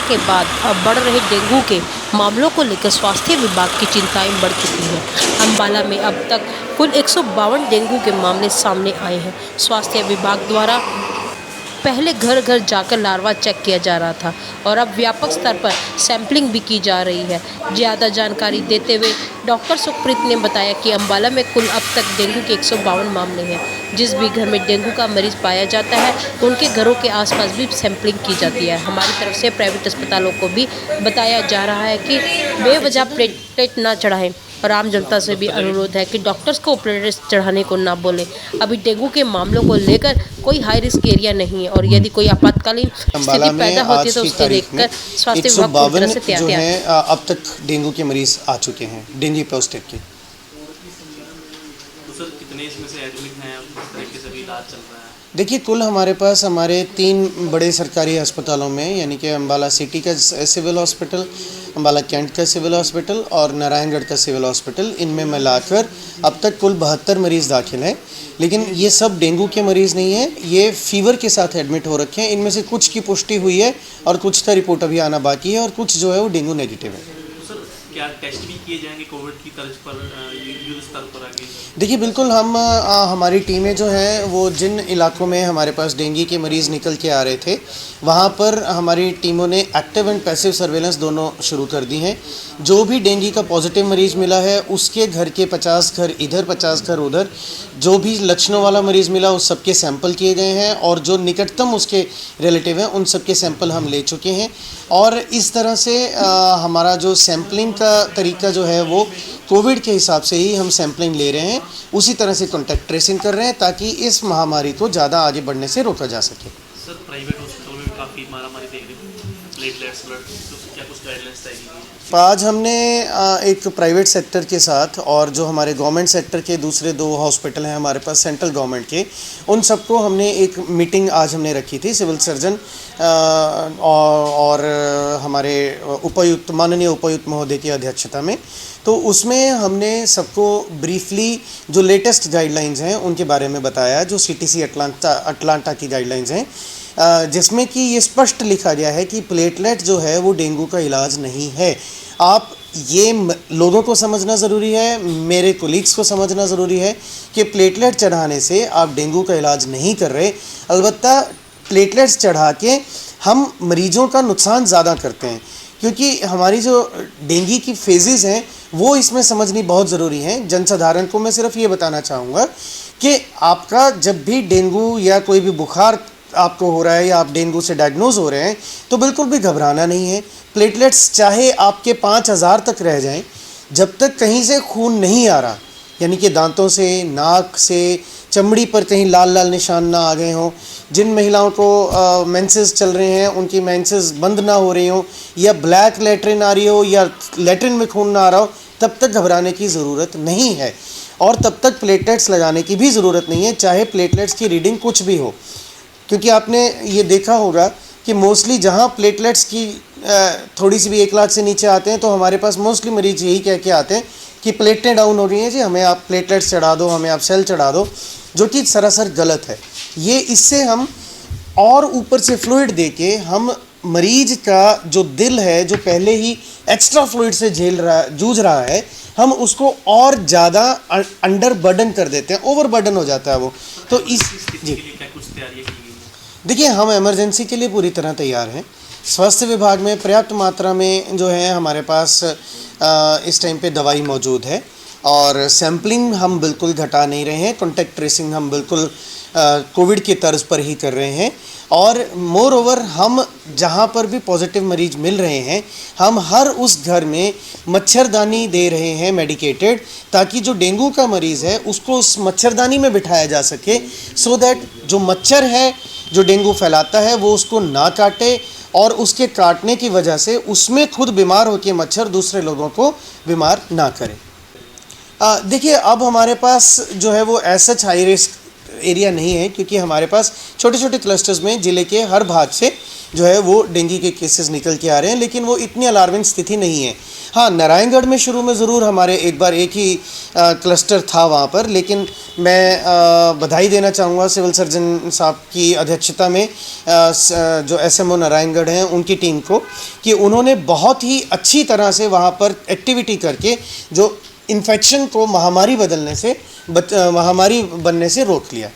के बाद अब बढ़ रहे डेंगू के मामलों को लेकर स्वास्थ्य विभाग की चिंताएं बढ़ चुकी हैं। अंबाला में अब तक कुल 152 डेंगू के मामले सामने आए हैं। स्वास्थ्य विभाग द्वारा पहले घर घर जाकर लार्वा चेक किया जा रहा था और अब व्यापक स्तर पर सैंपलिंग भी की जा रही है। ज़्यादा जानकारी देते हुए डॉक्टर सुखप्रीत ने बताया कि अंबाला में कुल अब तक डेंगू के 152 मामले हैं। जिस भी घर में डेंगू का मरीज पाया जाता है उनके घरों के आसपास भी सैंपलिंग की जाती है। हमारी तरफ से प्राइवेट अस्पतालों को भी बताया जा रहा है कि बेवजह प्लेटलेट न चढ़ाएं और आम जनता से भी अनुरोध है कि डॉक्टर्स को प्लेटलेट चढ़ाने को ना बोलें। अभी डेंगू के मामलों को लेकर कोई हाई रिस्क एरिया नहीं है और यदि कोई आपातकालीन स्थिति पैदा होती है तो उसको देखकर स्वास्थ्य विभाग पूरी तरह से तैयार है। अब तक डेंगू के मरीज आ चुके हैं, डेंगू पॉजिटिव के। तो सर कितने इसमें से एडमिट हैं, किस तरह के सभी इलाज चल रहा है? देखिए, कुल हमारे पास हमारे 3 बड़े सरकारी अस्पतालों में, यानी कि अम्बाला सिटी का सिविल हॉस्पिटल, अम्बाला कैंट का सिविल हॉस्पिटल और नारायणगढ़ का सिविल हॉस्पिटल, इनमें मिलाकर अब तक कुल 72 मरीज़ दाखिल हैं। लेकिन ये सब डेंगू के मरीज़ नहीं हैं, ये फीवर के साथ एडमिट हो रखे हैं। इनमें से कुछ की पुष्टि हुई है और कुछ का रिपोर्ट अभी आना बाकी है और कुछ जो है वो डेंगू नेगेटिव है। क्या टेस्ट भी किए जाएंगे कोविड की तर्ज पर युद्ध स्तर पर आगे? देखिए, बिल्कुल हम हमारी टीमें जो हैं वो जिन इलाकों में हमारे पास डेंगू के मरीज़ निकल के आ रहे थे वहाँ पर हमारी टीमों ने एक्टिव एंड पैसिव सर्वेलेंस दोनों शुरू कर दी हैं। जो भी डेंगू का पॉजिटिव मरीज़ मिला है उसके घर के 50 घर इधर 50 घर उधर, जो भी लक्षणों वाला मरीज़ मिला उस सबके सैंपल किए गए हैं और जो निकटतम उसके रिलेटिव हैं उन सबके सैंपल हम ले चुके हैं। और इस तरह से हमारा जो सैम्पलिंग का तरीका जो है वो कोविड के हिसाब से ही हम सैम्पलिंग ले रहे हैं, उसी तरह से कॉन्टैक्ट ट्रेसिंग कर रहे हैं ताकि इस महामारी को ज़्यादा आगे बढ़ने से रोका जा सके। सर प्राइवेट हॉस्पिटल में भी काफ़ी मारामारी देख रहे हैं, प्लेटलेट्स ब्लड, तो क्या कुछ गाइडलाइंस तय की गई है? आज हमने एक प्राइवेट सेक्टर के साथ और जो हमारे गवर्नमेंट सेक्टर के दूसरे 2 हॉस्पिटल हैं हमारे पास सेंट्रल गवर्नमेंट के, उन सबको हमने एक मीटिंग आज हमने रखी थी सिविल सर्जन और हमारे उपायुक्त माननीय उपायुक्त महोदय की अध्यक्षता में। तो उसमें हमने सबको ब्रीफली जो लेटेस्ट गाइडलाइंस हैं उनके बारे में बताया, जो CTC अटलांटा की गाइडलाइंस हैं, जिसमें कि ये स्पष्ट लिखा गया है कि प्लेटलेट जो है वो डेंगू का इलाज नहीं है। आप ये लोगों को समझना ज़रूरी है, मेरे कोलीग्स को समझना ज़रूरी है कि प्लेटलेट चढ़ाने से आप डेंगू का इलाज नहीं कर रहे। अलबत्ता प्लेटलेट्स चढ़ा के हम मरीजों का नुकसान ज़्यादा करते हैं, क्योंकि हमारी जो डेंगू की फेजेस हैं वो इसमें समझनी बहुत ज़रूरी है। जनसाधारण को मैं सिर्फ ये बताना चाहूँगा कि आपका जब भी डेंगू या कोई भी बुखार आपको हो रहा है या आप डेंगू से डायग्नोज हो रहे हैं तो बिल्कुल भी घबराना नहीं है। प्लेटलेट्स चाहे आपके 5000 तक रह जाएं, जब तक कहीं से खून नहीं आ रहा, यानी कि दांतों से, नाक से, चमड़ी पर कहीं लाल लाल निशान ना आ गए हों, जिन महिलाओं को मेंसेस चल रहे हैं उनकी मेंसेस बंद ना हो रही हो, या ब्लैक लेटरिन आ रही हो या लेटरिन में खून ना आ रहा हो, तब तक घबराने की ज़रूरत नहीं है और तब तक प्लेटलेट्स लगाने की भी ज़रूरत नहीं है, चाहे प्लेटलेट्स की रीडिंग कुछ भी हो। क्योंकि आपने ये देखा होगा कि मोस्टली जहाँ प्लेटलेट्स की थोड़ी सी भी 1 लाख से नीचे आते हैं तो हमारे पास मोस्टली मरीज यही कह के आते हैं कि प्लेटें डाउन हो रही हैं जी, हमें आप प्लेटलेट्स चढ़ा दो, हमें आप सेल चढ़ा दो, जो कि सरासर गलत है। ये इससे हम और ऊपर से फ्लूइड दे के हम मरीज का जो दिल है जो पहले ही एक्स्ट्रा फ्लूइड से जूझ रहा है, हम उसको और ज़्यादा अंडर बर्डन कर देते हैं, ओवर बर्डन हो जाता है वो। तो इस जी देखिए, हम इमरजेंसी के लिए पूरी तरह तैयार हैं। स्वास्थ्य विभाग में पर्याप्त मात्रा में जो है हमारे पास इस टाइम पे दवाई मौजूद है और सैम्पलिंग हम बिल्कुल घटा नहीं रहे हैं। कॉन्टैक्ट ट्रेसिंग हम बिल्कुल कोविड के तर्ज पर ही कर रहे हैं और मोर ओवर हम जहाँ पर भी पॉजिटिव मरीज मिल रहे हैं हम हर उस घर में मच्छरदानी दे रहे हैं मेडिकेटेड, ताकि जो डेंगू का मरीज़ है उसको उस मच्छरदानी में बिठाया जा सके, सो दैट जो मच्छर है जो डेंगू फैलाता है वो उसको ना काटे और उसके काटने की वजह से उसमें खुद बीमार होकर मच्छर दूसरे लोगों को बीमार ना करे। देखिए, अब हमारे पास जो है वो as such high risk area नहीं है, क्योंकि हमारे पास छोटे छोटे क्लस्टर्स में ज़िले के हर भाग से जो है वो डेंगू के केसेस निकल के आ रहे हैं, लेकिन वो इतनी अलार्मिंग स्थिति नहीं है। हाँ, नारायणगढ़ में शुरू में ज़रूर हमारे एक बार एक ही क्लस्टर था वहाँ पर, लेकिन मैं बधाई देना चाहूँगा सिविल सर्जन साहब की अध्यक्षता में जो एसएमओ नारायणगढ़ हैं उनकी टीम को, कि उन्होंने बहुत ही अच्छी तरह से वहाँ पर एक्टिविटी करके जो इन्फेक्शन को महामारी बनने से रोक लिया।